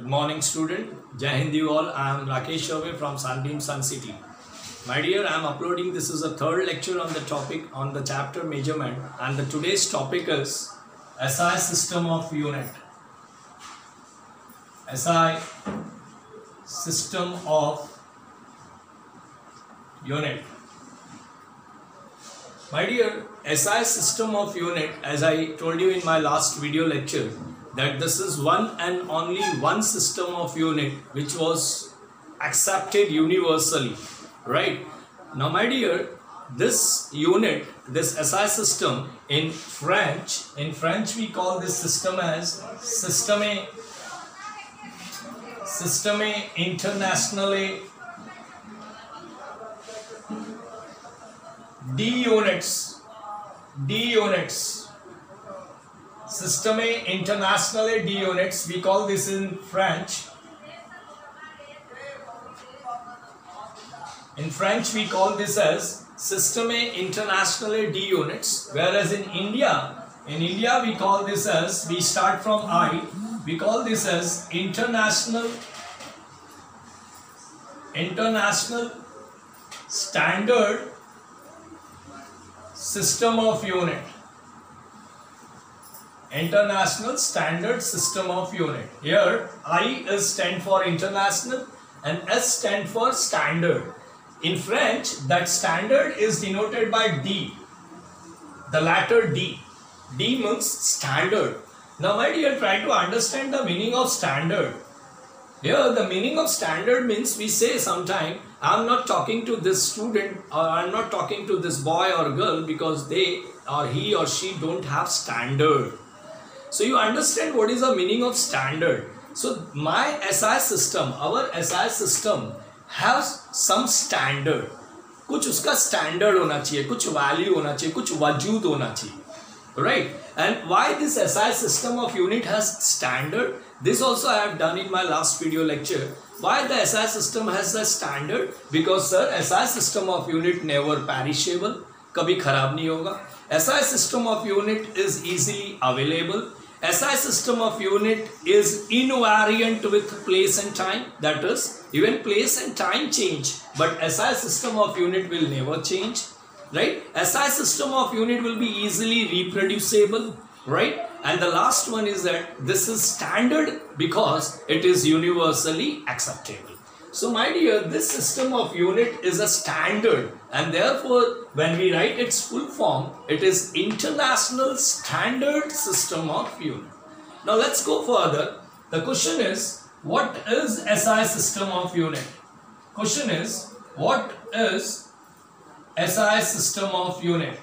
Good morning student. Jai Hind you all. I am Rakesh Chauvey from Sunbeam Sun City. My dear, I am uploading, this is a third lecture on the topic on the chapter measurement, and the today's topic is SI system of unit. SI system of unit. My dear, SI system of unit, as I told you in my last video lecture, that this is one and only one system of unit which was accepted universally, right? Now my dear, this unit, this SI system in French we call this system as Système Internationale d'units. Système Internationale d'units, we call this in French. In French we call this as Système Internationale d'units, whereas in India we call this as, we start from I, we call this as International Standard System of Unit. International Standard System of Unit. Here I is stand for international and S stand for standard. In French, that standard is denoted by D, the letter D. D means standard. Now my dear, try to understand the meaning of standard. Here the meaning of standard means, we say sometime, I am not talking to this student or I am not talking to this boy or girl because they or he or she don't have standard. So you understand what is the meaning of standard. So my SI system, our SI system has some standard. कुछ उसका standard होना चाहिए, कुछ value होना चाहिए, कुछ वजूद होना चाहिए, right? And why this SI system of unit has standard? This also I have done in my last video lecture. Why the SI system has a standard? Because sir, SI system of unit never perishable, कभी खराब नहीं होगा. SI system of unit is easily available. SI system of unit is invariant with place and time. That is, even place and time change, but SI system of unit will never change, right? SI system of unit will be easily reproducible, right? And the last one is that this is standard because it is universally acceptable. So my dear, this system of unit is a standard, and therefore when we write its full form, it is International Standard System of Unit. Now let's go further. The question is, what is SI system of unit? Question is, what is SI system of unit?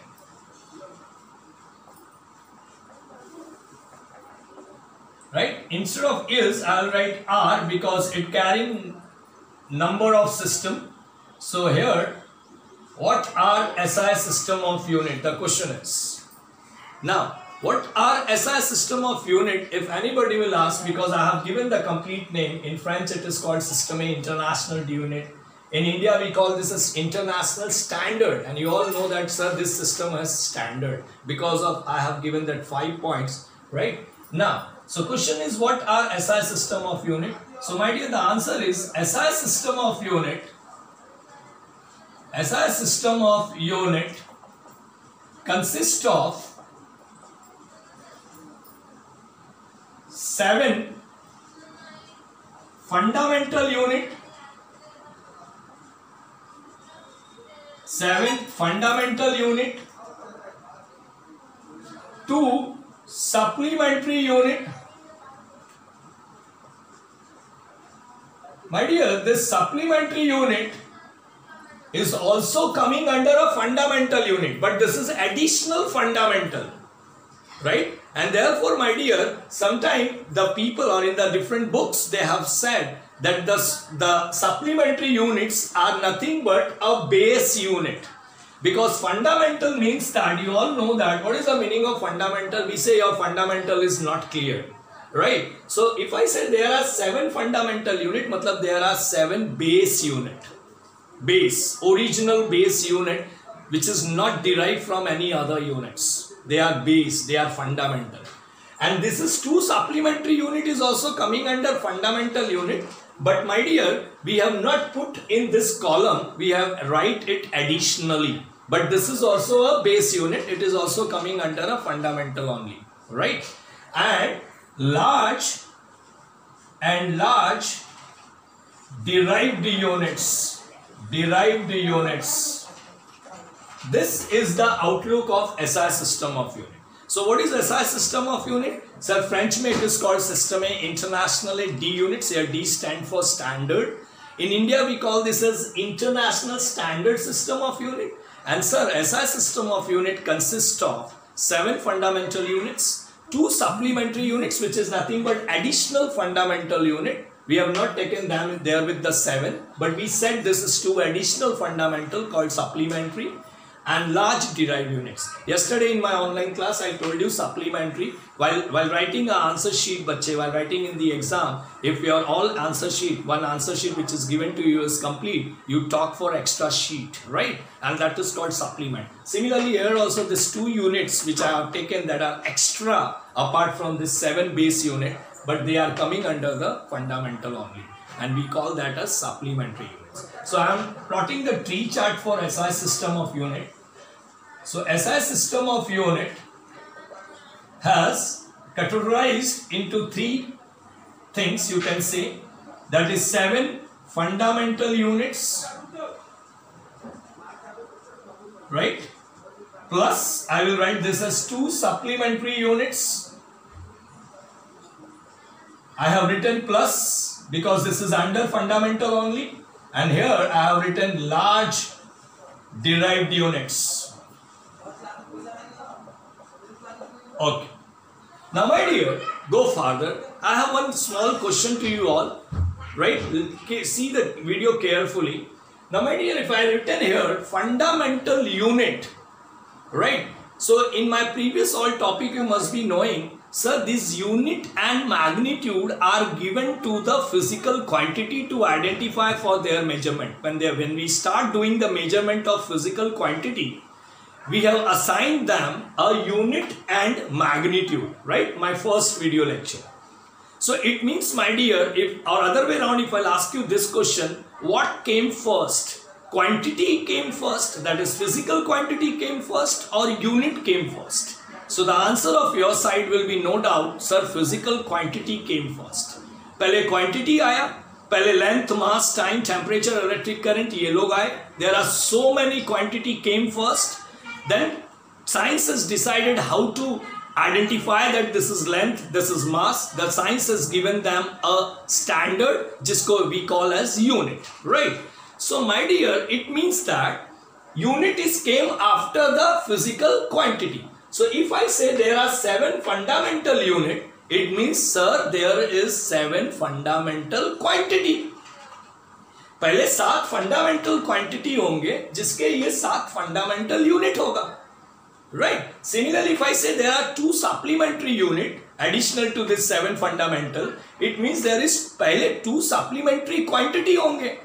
Right? Instead of is, I will write are because it carrying number of system. So here, what are SI system of unit? The question is. Now, what are SI system of unit? If anybody will ask, because I have given the complete name. In French it is called Système International d'unit. In India we call this as International Standard, and you all know that sir, this system has standard because of I have given that 5 points, right? Now, so question is, what are SI system of unit? So my dear, the answer is SI system of unit. SI system of unit consists of 7 fundamental unit, 2 supplementary unit. My dear, this supplementary unit is also coming under a fundamental unit, but this is additional fundamental, right? And therefore, my dear, sometimes the people or in the different books, they have said that the supplementary units are nothing but a base unit. Because fundamental means that, you all know that, what is the meaning of fundamental? We say your fundamental is not clear, right? So if I say there are 7 fundamental unit, matlab there are 7 base unit. Base, original base unit, which is not derived from any other units. They are base, they are fundamental. and this is 2 supplementary unit is also coming under fundamental unit. But my dear, we have not put in this column, we have write it additionally. But this is also a base unit, it is also coming under a fundamental only, right? And large derived units. This is the outlook of SI system of unit. So what is SI system of unit? Sir, French में it is called Système International D units. Here D stand for standard. In India we call this as International Standard System of Unit. And sir, SI system of unit consists of 7 fundamental units, 2 supplementary units, which is nothing but additional fundamental unit. We have not taken them there with the 7, but we said this is 2 additional fundamental called supplementary, and large derived units. Yesterday in my online class I told you supplementary, while writing an answer sheet, bache, while writing in the exam, if your all answer sheet, one answer sheet which is given to you is complete, you talk for extra sheet, right? And that is called supplement. Similarly here also these 2 units which I have taken that are extra apart from this 7 base unit, but they are coming under the fundamental only, and we call that as supplementary units. So I am plotting the tree chart for SI system of unit. So SI system of unit has categorized into 3 things, you can say, that is 7 fundamental units, right? Plus I will write this as 2 supplementary units. I have written plus because this is under fundamental only, and here I have written large derived units. Okay. Now my dear, go further. I have one small question to you all, right? See the video carefully. Now my dear, if I written here fundamental unit, right? So in my previous all topic you must be knowing, sir, this unit and magnitude are given to the physical quantity to identify for their measurement. When we start doing the measurement of physical quantity, we have assigned them a unit and magnitude, right? My first video lecture. So it means, my dear, if or other way around, if I'll ask you this question, what came first? Quantity came first, that is physical quantity came first, or unit came first? So the answer of your side will be no doubt, sir, physical quantity came first. पहले quantity आया, पहले length, mass, time, temperature, electric current, ये लोग आए. There are so many quantity came first. Then science has decided how to identify that this is length, this is mass. The science has given them a standard, जिसको we call as unit, right? So my dear, it means that unit came after the physical quantity. So if I say there are 7 fundamental unit, it means, sir, there is 7 fundamental quantity. पहले 7 fundamental quantity होंगे जिसके ये 7 fundamental unit होगा, right? Similarly, if I say there are 2 supplementary unit additional to this 7 fundamental, it means there is पहले 2 supplementary quantity होंगे.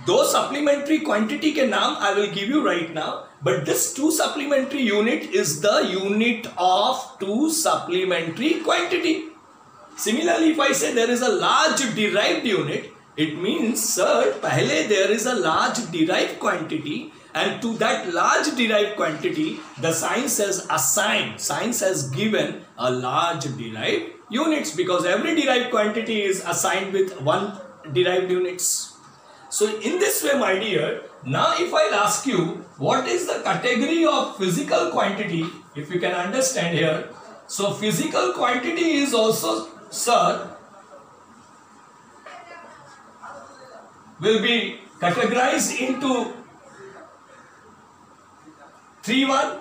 2 supplementary quantity के नाम I will give you right now, but this 2 supplementary unit is the unit of 2 supplementary quantity. Similarly, if I say there is a large derived unit, it means, sir, पहले there is a large derived quantity, and to that large derived quantity, the science has assigned, science has given a large derived units, because every derived quantity is assigned with 1 derived units. So in this way, my dear, now if I ask you what is the category of physical quantity, if you can understand here, so physical quantity is also, sir, will be categorized into 3-1,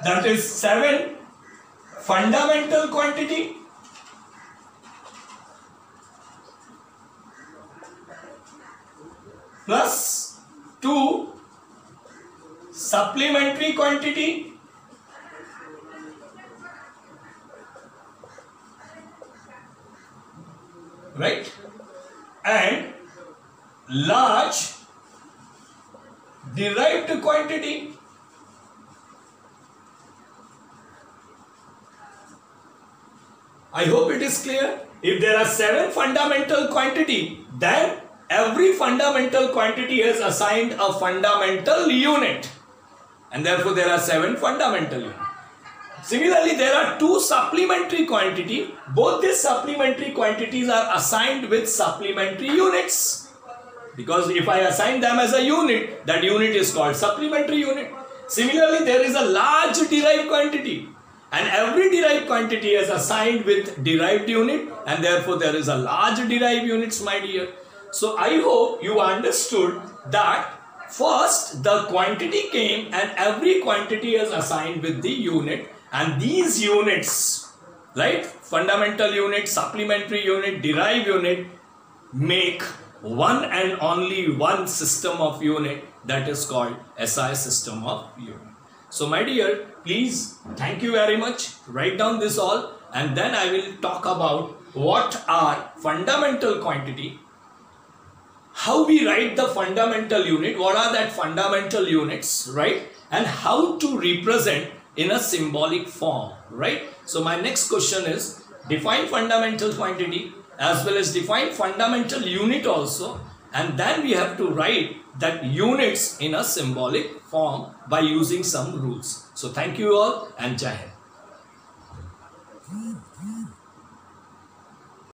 that is 7 fundamental quantity, plus 2 supplementary quantity, right, and large derived quantity. I hope it is clear. If there are 7 fundamental quantity, then every fundamental quantity is assigned a fundamental unit. And therefore there are 7 fundamental units. Similarly, there are 2 supplementary quantity. Both these supplementary quantities are assigned with supplementary units. Because if I assign them as a unit, that unit is called supplementary unit. Similarly, there is a large derived quantity. And every derived quantity is assigned with derived unit, and therefore there is a large derived units, my dear. So I hope you understood that first the quantity came and every quantity is assigned with the unit, and these units, right, fundamental unit, supplementary unit, derived unit, make one and only one system of unit, that is called SI system of unit. So my dear, please, thank you very much. Write down this all, and then I will talk about what are fundamental quantity, how we write the fundamental unit, what are that fundamental units, right, and how to represent in a symbolic form, right. So my next question is define fundamental quantity as well as define fundamental unit also, and then we have to write that units in a symbolic form by using some rules. So thank you all, and Jai Hind.